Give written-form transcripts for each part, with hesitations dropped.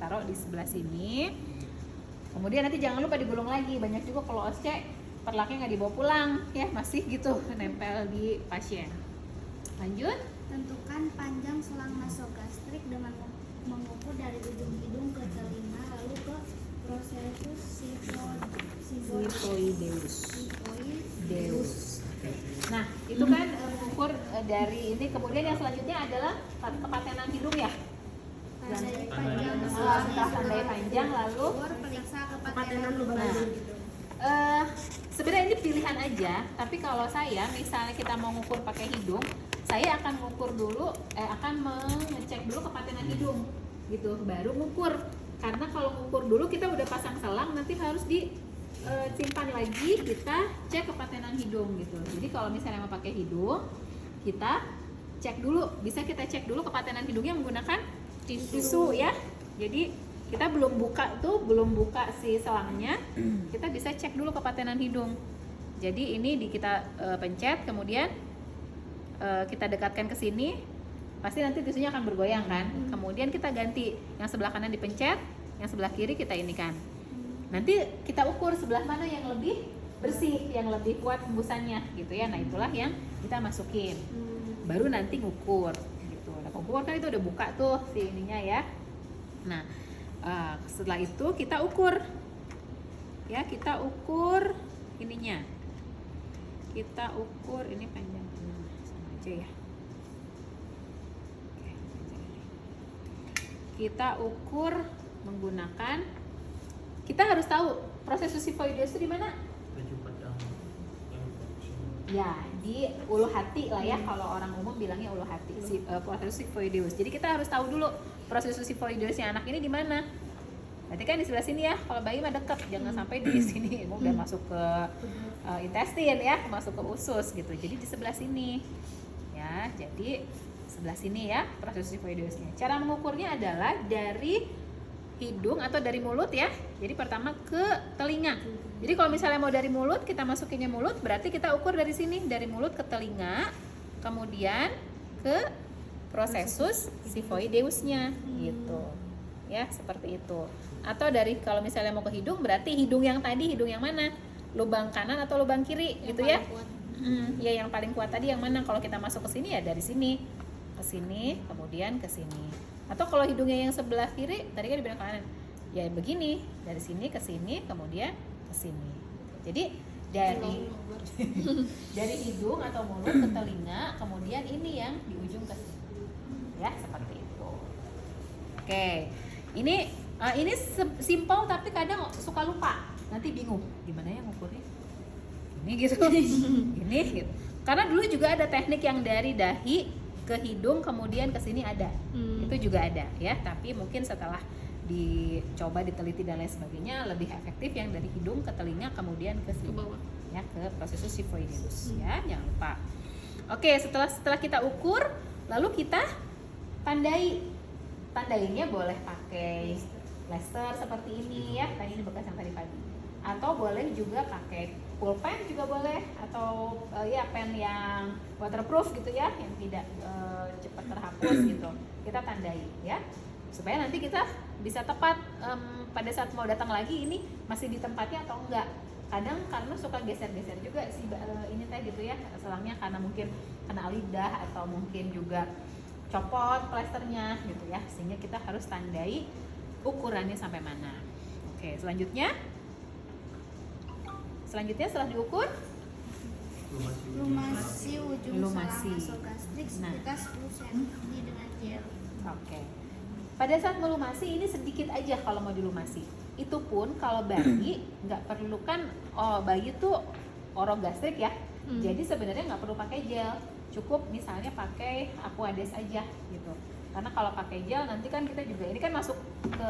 taruh di sebelah sini. Kemudian nanti jangan lupa digulung lagi. Banyak juga kalau OSCE perlaknya nggak dibawa pulang ya, masih gitu nempel di pasien. Lanjut. Tentukan panjang selang nasogastrik dengan mengukur dari ujung hidung ke telinga lalu ke prosesus sifoideus. Nah, itu kan ukur dari ini. Kemudian yang selanjutnya adalah kepatenan hidung ya. Setelah tandai panjang lalu periksa kepatenan lubang hidung. Sebenarnya ini pilihan aja, tapi kalau saya misalnya kita mau ngukur pakai hidung, saya akan ngukur dulu, akan mengecek dulu kepatenan hidung gitu, baru ngukur. Karena kalau ngukur dulu kita udah pasang selang, nanti harus disimpan lagi, kita cek kepatenan hidung gitu. Jadi kalau misalnya mau pakai hidung, kita cek dulu, bisa kita cek dulu kepatenan hidungnya menggunakan tisu ya. Jadi kita belum buka si selangnya, kita bisa cek dulu kepatenan hidung. Jadi ini kita pencet, kemudian kita dekatkan ke sini, pasti nanti tisunya akan bergoyang kan. Kemudian kita ganti, yang sebelah kanan dipencet, yang sebelah kiri kita inikan. Nanti kita ukur sebelah mana yang lebih bersih, yang lebih kuat hembusannya gitu ya. Nah itulah yang kita masukin. Baru nanti ngukur gitu. Nah ngukur kan itu udah buka tuh si ininya ya. Nah setelah itu kita ukur ya, kita ukur ininya, kita ukur ini panjang sama aja ya. Oke, kita ukur menggunakan, kita harus tahu proses sifoideus itu di mana ya, di ulu hati lah ya, kalau orang umum bilangnya ulu hati, proses sifoideus. Jadi kita harus tahu dulu proses sifoideusnya anak ini di mana. Berarti kan di sebelah sini ya, kalau bayi mah deket, jangan sampai di sini udah masuk ke intestin ya, masuk ke usus gitu. Jadi di sebelah sini ya, jadi sebelah sini ya proses sifoideusnya. Cara mengukurnya adalah dari hidung atau dari mulut ya. Jadi pertama ke telinga. Jadi kalau misalnya mau dari mulut, kita masukinnya mulut, berarti kita ukur dari sini, dari mulut ke telinga, kemudian ke prosesus sifoideusnya gitu ya, seperti itu. Atau dari kalau misalnya mau ke hidung, berarti hidung yang tadi, hidung yang mana, lubang kanan atau lubang kiri yang gitu ya. Ya yang paling kuat tadi yang mana, kalau kita masuk ke sini ya dari sini ke sini, kemudian ke sini. Atau kalau hidungnya yang sebelah kiri, tadi kan dibilang kanan, ya begini, dari sini ke sini, kemudian ke sini. Jadi dari hidung atau mulut ke telinga, kemudian ini yang di ujung ke sini ya, seperti itu. Oke, ini simple tapi kadang suka lupa, nanti bingung gimana ya ngukurnya ini gitu. Ini gitu, karena dulu juga ada teknik yang dari dahi ke hidung kemudian ke sini ada, itu juga ada ya, tapi mungkin setelah dicoba diteliti dan lain sebagainya lebih efektif yang dari hidung ke telinga kemudian ke sini ya, ke prosesus sifoideus ya, jangan lupa. Oke, setelah kita ukur, lalu kita tandainya boleh pakai plester seperti ini ya, tadi ini bekas yang tadi pagi, atau boleh juga pakai pulpen juga boleh, atau ya pen yang waterproof gitu ya, yang tidak cepat terhapus gitu, kita tandai ya, supaya nanti kita bisa tepat pada saat mau datang lagi ini masih di tempatnya atau enggak. Kadang karena suka geser-geser juga si ini teh gitu ya, selangnya, karena mungkin kena lidah atau mungkin juga copot plasternya gitu ya, sehingga kita harus tandai ukurannya sampai mana. Oke, selanjutnya setelah diukur, lumasi ujung Lumasi. selang nasogastrik sekitar 10 cm dengan gel. Oke. Pada saat melumasi ini sedikit aja kalau mau dilumasi. Itu pun kalau bayi nggak perlu kan, bayi tuh orogastrik ya. Jadi sebenarnya nggak perlu pakai gel, cukup misalnya pakai Aquades aja gitu. Karena kalau pakai gel nanti kan kita juga ini kan masuk ke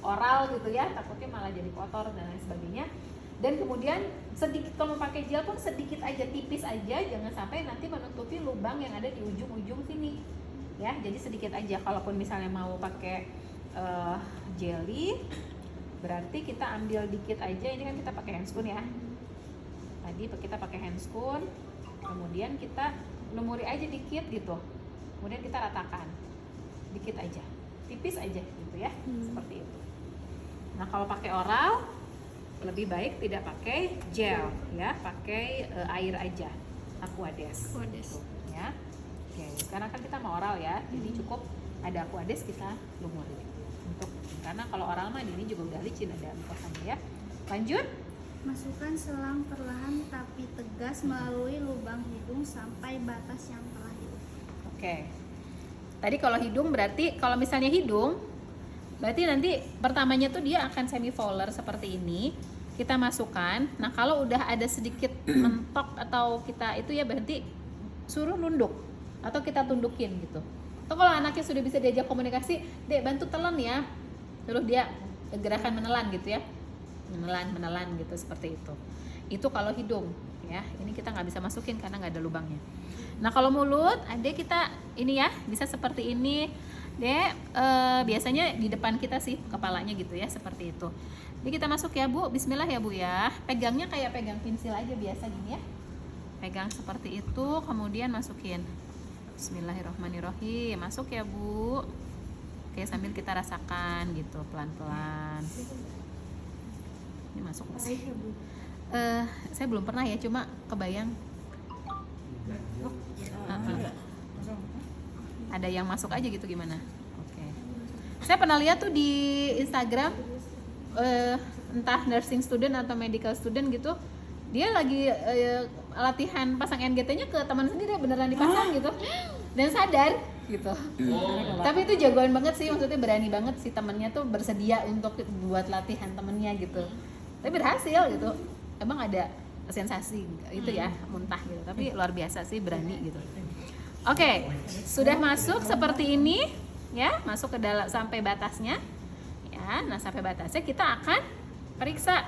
oral gitu ya, takutnya malah jadi kotor dan lain sebagainya. Dan kemudian sedikit, kalau pakai gel pun sedikit aja, tipis aja, jangan sampai nanti menutupi lubang yang ada di ujung-ujung sini ya. Jadi sedikit aja. Kalaupun misalnya mau pakai jelly, berarti kita ambil dikit aja. Ini kan kita pakai handscoon ya, tadi kita pakai handscoon, kemudian kita lumuri aja dikit gitu, kemudian kita ratakan dikit aja, tipis aja gitu ya, seperti itu. Nah kalau pakai oral lebih baik tidak pakai gel ya, pakai air aja, Aquades. Aquades. Ya. Oke, karena kan kita mau oral ya, jadi cukup ada Aquades kita lumurin. Untuk karena kalau oral mah ini juga udah licin ada mukosannya ya. Lanjut. Masukkan selang perlahan tapi tegas melalui lubang hidung sampai batas yang telah ditentukan. Oke. Tadi kalau hidung berarti kalau misalnya hidung berarti nanti pertamanya tuh dia akan semivolar seperti ini. Kita masukkan. Nah, kalau udah ada sedikit mentok atau kita itu ya berarti suruh nunduk atau kita tundukin gitu. Atau kalau anaknya sudah bisa diajak komunikasi, "Dek, bantu telan ya." Terus dia gerakan menelan gitu ya. Menelan gitu seperti itu. Itu kalau hidung ya. Ini kita nggak bisa masukin karena nggak ada lubangnya. Nah, kalau mulut, adek kita ini ya bisa seperti ini. Dek, biasanya di depan kita sih kepalanya gitu ya, seperti itu. Jadi kita masuk ya Bu, bismillah ya Bu ya. Pegangnya kayak pegang pensil aja biasa gini ya. Pegang seperti itu, kemudian masukin. Bismillahirrohmanirrohim, masuk ya Bu. Oke, sambil kita rasakan gitu, pelan-pelan. Ini masuk nggak sih? Saya belum pernah ya, cuma kebayang. Ada yang masuk aja gitu gimana? Oke. Saya pernah lihat tuh di Instagram, entah nursing student atau medical student gitu, dia lagi latihan pasang NGT-nya ke teman sendiri beneran dipasang gitu, dan sadar gitu. Tapi itu jagoan banget sih, maksudnya berani banget sih temennya tuh bersedia untuk buat latihan temennya gitu. Tapi berhasil gitu. Emang ada sensasi itu ya, muntah gitu. Tapi luar biasa sih, berani gitu. Oke, sudah masuk seperti ini ya, masuk ke dalam sampai batasnya ya. Nah, sampai batasnya kita akan periksa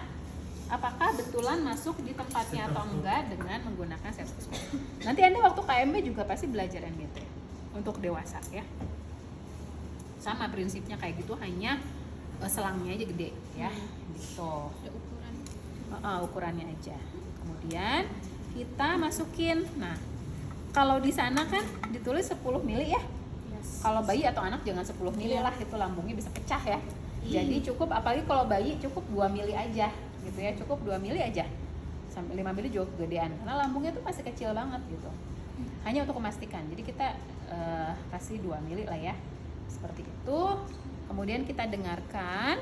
apakah betulan masuk di tempatnya atau enggak dengan menggunakan stetoskop. Nanti Anda waktu KMB juga pasti belajar NGT untuk dewasa ya. Sama prinsipnya kayak gitu, hanya selangnya aja gede ya, gitu. Ukurannya aja. Kemudian kita masukin. Nah, kalau di sana kan ditulis 10 mili ya. Yes. Kalau bayi atau anak jangan 10 mili lah, itu lambungnya bisa pecah ya. Jadi cukup, apalagi kalau bayi cukup 2 mili aja gitu ya, cukup 2 mili aja. Sampai 5 mili juga kegedean karena lambungnya tuh masih kecil banget gitu. Hanya untuk memastikan. Jadi kita kasih 2 mili lah ya. Seperti itu. Kemudian kita dengarkan.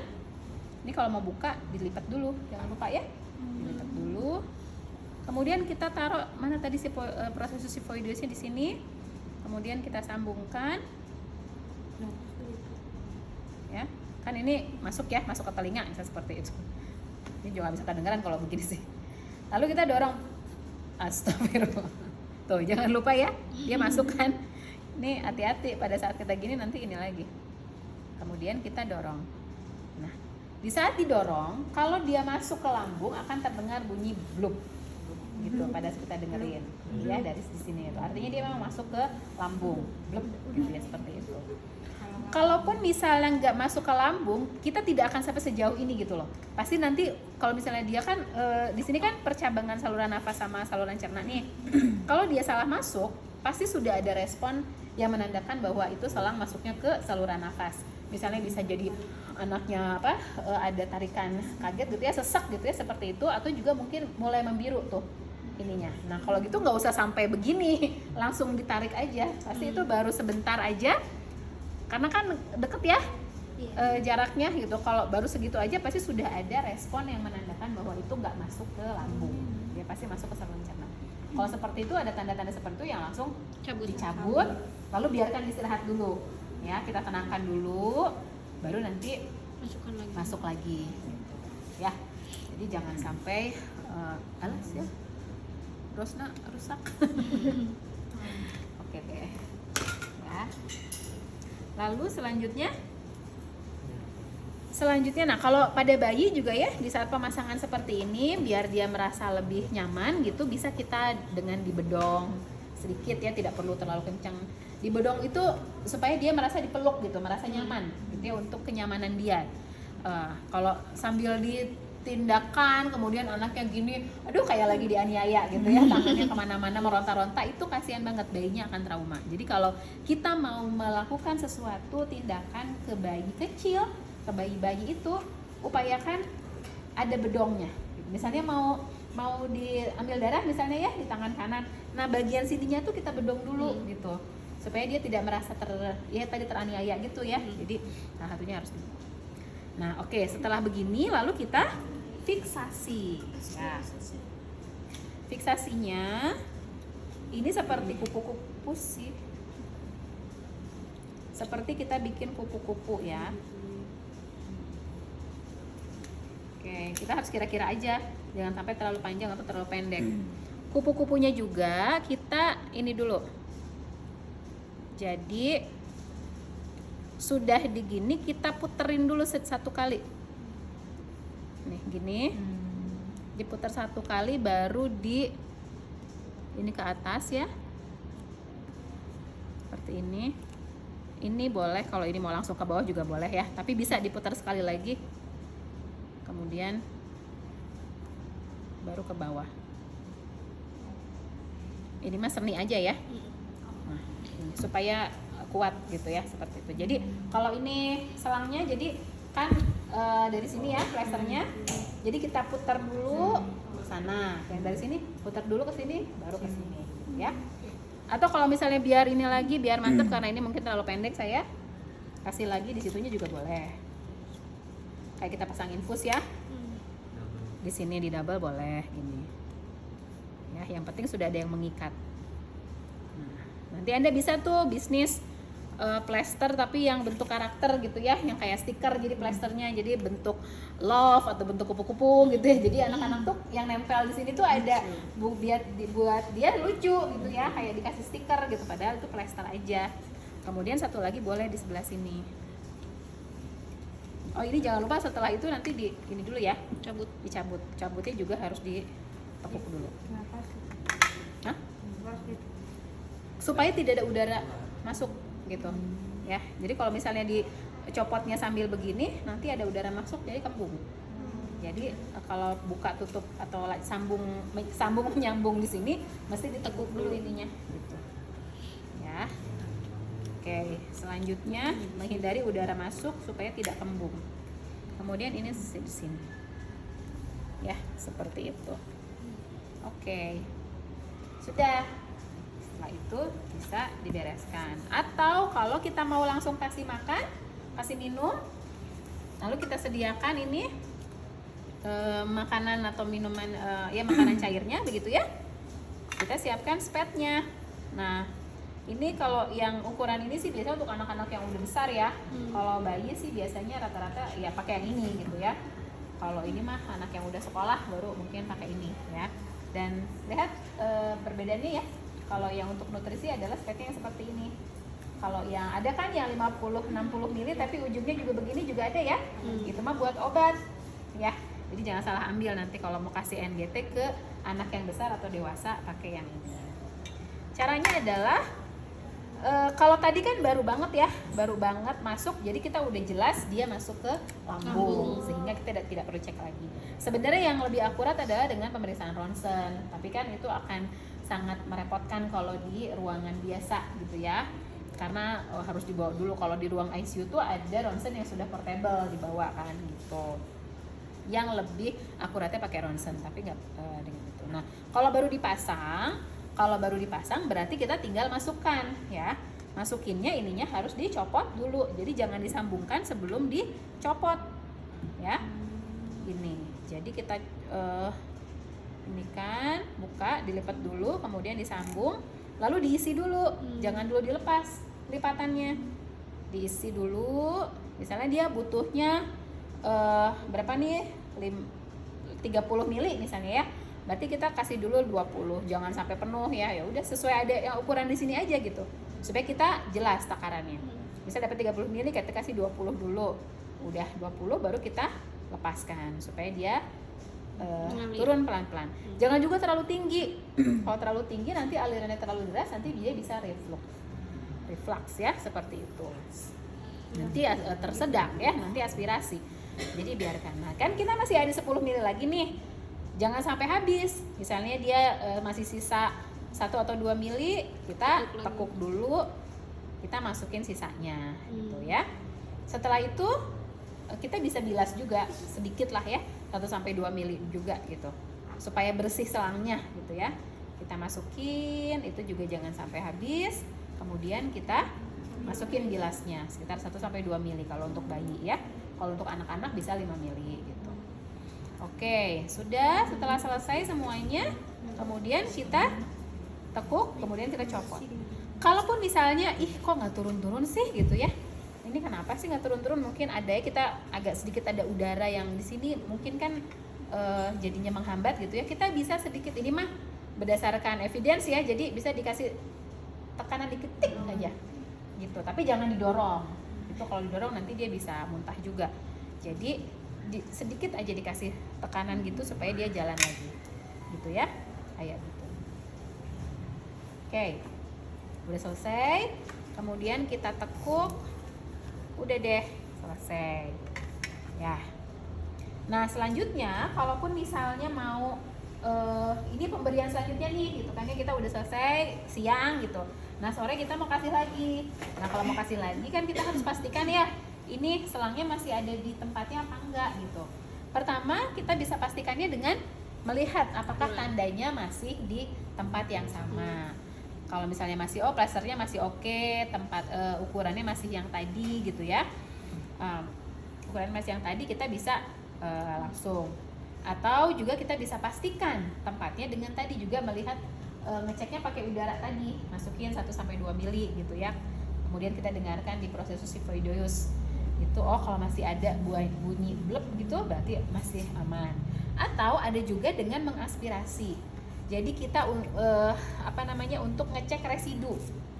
Ini kalau mau buka dilipat dulu, jangan lupa ya. Dilipat dulu. Kemudian kita taruh mana tadi proses sifoidoisnya di sini. Kemudian kita sambungkan. Ya, kan ini masuk ya, masuk ke telinga misalnya seperti itu. Ini juga bisa kedengaran kalau begini sih. Lalu kita dorong. Astagfirullah. Tuh, jangan lupa ya, dia masukkan. Nih hati-hati pada saat kita gini nanti ini lagi. Kemudian kita dorong. Nah, di saat didorong, kalau dia masuk ke lambung akan terdengar bunyi blub. Gitu pada saat kita dengerin ya dari sini itu artinya dia memang masuk ke lambung blub gitu ya, seperti itu. Kalaupun misalnya nggak masuk ke lambung, kita tidak akan sampai sejauh ini gitu loh. Pasti nanti kalau misalnya dia kan di sini kan percabangan saluran nafas sama saluran cerna nih. Kalau dia salah masuk, pasti sudah ada respon yang menandakan bahwa itu selang masuknya ke saluran nafas. Misalnya bisa jadi anaknya ada tarikan kaget gitu ya, sesak gitu ya seperti itu, atau juga mungkin mulai membiru tuh ininya. Nah, kalau gitu nggak usah sampai begini, langsung ditarik aja. Pasti itu baru sebentar aja. Karena kan deket ya jaraknya gitu. Kalau baru segitu aja pasti sudah ada respon yang menandakan bahwa itu nggak masuk ke lambung. Dia pasti masuk ke saluran cerna. Kalau seperti itu ada tanda-tanda seperti itu yang langsung dicabut, lalu biarkan istirahat dulu. Ya, kita tenangkan dulu, baru nanti masuk lagi. Ya, jadi jangan sampai alas ya, Rosna rusak. Oke deh. Ya. Lalu selanjutnya, nah kalau pada bayi juga ya di saat pemasangan seperti ini, biar dia merasa lebih nyaman gitu, bisa kita dengan dibedong sedikit ya, tidak perlu terlalu kencang. Dibedong itu supaya dia merasa dipeluk gitu, merasa nyaman gitu ya, untuk kenyamanan dia. Kalau sambil ditindakan kemudian anaknya gini, aduh kayak lagi dianiaya gitu ya, tangannya kemana-mana meronta-ronta, itu kasihan banget, bayinya akan trauma. Jadi kalau kita mau melakukan sesuatu tindakan ke bayi kecil, ke bayi-bayi itu upayakan ada bedongnya. Misalnya mau diambil darah misalnya ya di tangan kanan, nah bagian sininya tuh kita bedong dulu gitu, supaya dia tidak merasa teraniaya gitu ya. Jadi salah satunya harus Nah oke, setelah begini lalu kita fiksasi ya. Fiksasinya ini seperti kupu-kupu sih, seperti kita bikin kupu-kupu ya. Oke, kita harus kira-kira aja, jangan sampai terlalu panjang atau terlalu pendek. Kupu-kupunya juga kita ini dulu. Jadi sudah digini kita puterin dulu satu kali. Nih gini, diputar satu kali baru ini ke atas ya, seperti ini. Ini boleh, kalau ini mau langsung ke bawah juga boleh ya, tapi bisa diputar sekali lagi. Kemudian baru ke bawah. Ini mah seni aja ya. Nah, ini supaya kuat gitu ya, seperti itu. Jadi kalau ini selangnya, jadi kan dari sini ya plasternya. Jadi kita putar dulu ke sana. Yang dari sini putar dulu ke sini, baru ke sini ya. Atau kalau misalnya biar ini lagi biar mantep karena ini mungkin terlalu pendek, saya kasih lagi di situnya juga boleh. Kayak kita pasang infus ya, di sini di double boleh gini ya, yang penting sudah ada yang mengikat. Nah, nanti Anda bisa tuh bisnis plester tapi yang bentuk karakter gitu ya, yang kayak stiker, jadi plesternya jadi bentuk love atau bentuk kupu-kupu gitu ya. Jadi anak-anak tuh yang nempel di sini tuh ada buat dia lucu gitu ya, kayak dikasih stiker gitu, padahal itu plester aja. Kemudian satu lagi boleh di sebelah sini. Oh ini jangan lupa setelah itu nanti ini dulu ya, dicabut. Cabutnya juga harus ditekuk dulu. Hah? Supaya tidak ada udara masuk gitu ya. Jadi kalau misalnya dicopotnya sambil begini, nanti ada udara masuk jadi kembung. Jadi kalau buka tutup atau sambung menyambung di sini, mesti ditekuk dulu ininya gitu. Ya. Oke, selanjutnya menghindari udara masuk supaya tidak kembung. Kemudian ini di sini. Ya, seperti itu. Oke. Sudah. Setelah itu bisa dibereskan. Atau kalau kita mau langsung kasih makan, kasih minum, lalu kita sediakan ini makanan atau minuman ya makanan cairnya begitu ya. Kita siapkan spatnya. Nah, ini kalau yang ukuran ini sih biasanya untuk anak-anak yang udah besar ya. Kalau bayi sih biasanya rata-rata ya pakai yang ini gitu ya. Kalau ini mah anak yang udah sekolah baru mungkin pakai ini ya. Dan lihat perbedaannya ya. Kalau yang untuk nutrisi adalah spatnya yang seperti ini. Kalau yang ada kan yang 50-60 ml tapi ujungnya juga begini juga ada ya. Itu mah buat obat ya. Jadi jangan salah ambil nanti kalau mau kasih NGT ke anak yang besar atau dewasa pakai yang ini. Caranya adalah kalau tadi kan baru banget masuk, jadi kita udah jelas dia masuk ke lambung, sehingga kita tidak perlu cek lagi. Sebenarnya yang lebih akurat adalah dengan pemeriksaan ronsen, tapi kan itu akan sangat merepotkan kalau di ruangan biasa gitu ya, karena harus dibawa dulu. Kalau di ruang ICU tuh ada ronsen yang sudah portable dibawa kan gitu, yang lebih akuratnya pakai ronsen, tapi nggak dengan itu. Nah kalau baru dipasang berarti kita tinggal masukkan ya. Masukinnya ininya harus dicopot dulu. Jadi jangan disambungkan sebelum dicopot ya. Ini. Jadi kita ini kan buka, dilipat dulu, kemudian disambung, lalu diisi dulu. Jangan dulu dilepas lipatannya. Diisi dulu. Misalnya dia butuhnya berapa nih? 30 mili misalnya ya. Berarti kita kasih dulu 20, jangan sampai penuh ya. Ya udah sesuai ada yang ukuran di sini aja gitu. Supaya kita jelas takarannya. Misal dapat 30 ml kita kasih 20 dulu. Udah 20 baru kita lepaskan supaya dia turun pelan-pelan. Jangan juga terlalu tinggi. Kalau terlalu tinggi nanti alirannya terlalu deras, nanti dia bisa reflux ya, seperti itu. Nanti tersedak ya, nanti aspirasi. Jadi biarkan. Nah, kan kita masih ada 10 ml lagi nih. Jangan sampai habis. Misalnya dia masih sisa 1 atau 2 mili, kita tekuk dulu, kita masukin sisanya gitu ya. Setelah itu kita bisa bilas juga sedikit lah ya, 1-2 mili juga gitu, supaya bersih selangnya gitu ya. Kita masukin, itu juga jangan sampai habis. Kemudian kita masukin gelasnya sekitar 1-2 mili kalau untuk bayi ya. Kalau untuk anak-anak bisa 5 mili gitu. Oke, sudah. Setelah selesai semuanya, kemudian kita tekuk, kemudian kita copot. Kalaupun misalnya, kok nggak turun-turun sih gitu ya, ini kenapa sih nggak turun-turun? Mungkin ada ya, kita agak sedikit ada udara yang di sini mungkin kan jadinya menghambat gitu ya. Kita bisa sedikit, ini mah berdasarkan evidence ya, jadi bisa dikasih tekanan dikit tik aja gitu, tapi jangan didorong. Itu kalau didorong nanti dia bisa muntah juga. Jadi sedikit aja dikasih tekanan gitu supaya dia jalan lagi gitu ya, kayak gitu. Oke, udah selesai. Kemudian kita tekuk, udah deh selesai ya. Nah selanjutnya, kalaupun misalnya mau ini pemberian selanjutnya nih gitu kan ya, kita udah selesai siang gitu. Nah sore kita mau kasih lagi. Nah kalau mau kasih lagi kan kita harus pastikan ya, ini selangnya masih ada di tempatnya apa enggak gitu. Pertama kita bisa pastikannya dengan melihat apakah tandanya masih di tempat yang sama. Kalau misalnya masih plasternya masih oke, tempat ukurannya masih yang tadi gitu ya, ukuran masih yang tadi, kita bisa langsung. Atau juga kita bisa pastikan tempatnya dengan tadi juga melihat, ngeceknya pakai udara tadi, masukin 1-2 mili gitu ya. Kemudian kita dengarkan di proses sifoidosis itu, kalau masih ada bunyi blep gitu berarti masih aman. Atau ada juga dengan mengaspirasi. Jadi kita untuk ngecek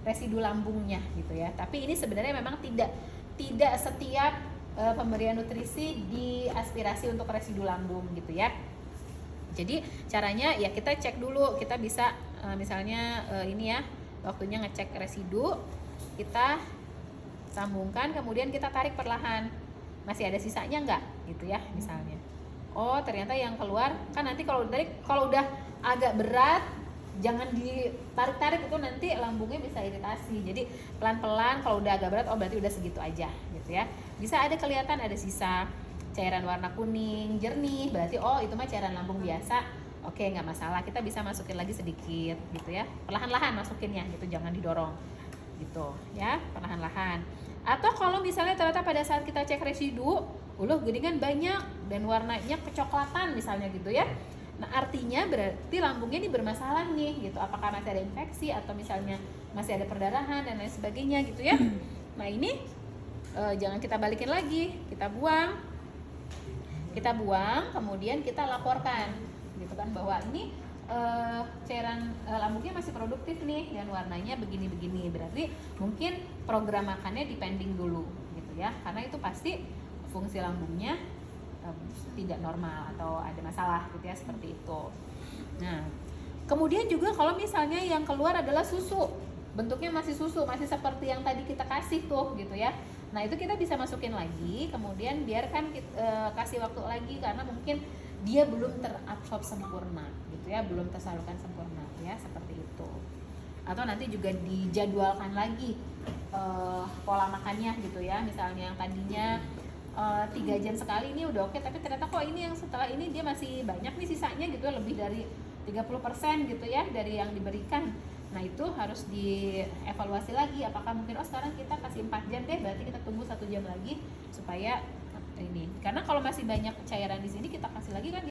residu lambungnya gitu ya. Tapi ini sebenarnya memang tidak setiap pemberian nutrisi diaspirasi untuk residu lambung gitu ya. Jadi caranya ya kita cek dulu, kita bisa misalnya ini ya, waktunya ngecek residu, kita sambungkan, kemudian kita tarik perlahan, masih ada sisanya nggak gitu ya misalnya. Oh ternyata yang keluar kan, nanti kalau udah agak berat jangan ditarik-tarik, itu nanti lambungnya bisa iritasi. Jadi pelan-pelan, kalau udah agak berat berarti udah segitu aja gitu ya. Bisa ada kelihatan ada sisa cairan warna kuning jernih, berarti itu mah cairan lambung biasa. Oke, nggak masalah, kita bisa masukin lagi sedikit gitu ya, perlahan-lahan masukinnya gitu, jangan didorong gitu ya, perlahan-lahan. Atau kalau misalnya ternyata pada saat kita cek residu gedengan banyak dan warnanya kecoklatan misalnya gitu ya, nah artinya berarti lambungnya ini bermasalah nih gitu, apakah masih ada infeksi atau misalnya masih ada perdarahan dan lain sebagainya gitu ya. Nah ini jangan kita balikin lagi, kita buang, kemudian kita laporkan gitu kan, bahwa ini cairan lambungnya masih produktif nih dan warnanya begini-begini, berarti mungkin program makannya dipending dulu gitu ya, karena itu pasti fungsi lambungnya tidak normal atau ada masalah gitu ya, seperti itu. Nah kemudian juga kalau misalnya yang keluar adalah susu, bentuknya masih susu, masih seperti yang tadi kita kasih tuh gitu ya, nah itu kita bisa masukin lagi, kemudian biarkan kasih waktu lagi karena mungkin dia belum terabsorb sempurna gitu ya, belum tersalurkan sempurna ya, seperti itu. Atau nanti juga dijadwalkan lagi pola makannya gitu ya, misalnya yang tadinya 3 jam sekali ini udah oke, tapi ternyata kok ini yang setelah ini dia masih banyak nih sisanya gitu, lebih dari 30% gitu ya dari yang diberikan. Nah itu harus dievaluasi lagi, apakah mungkin sekarang kita kasih 4 jam deh, berarti kita tunggu 1 jam lagi supaya ini, karena kalau masih banyak cairan di sini kita kasih lagi kan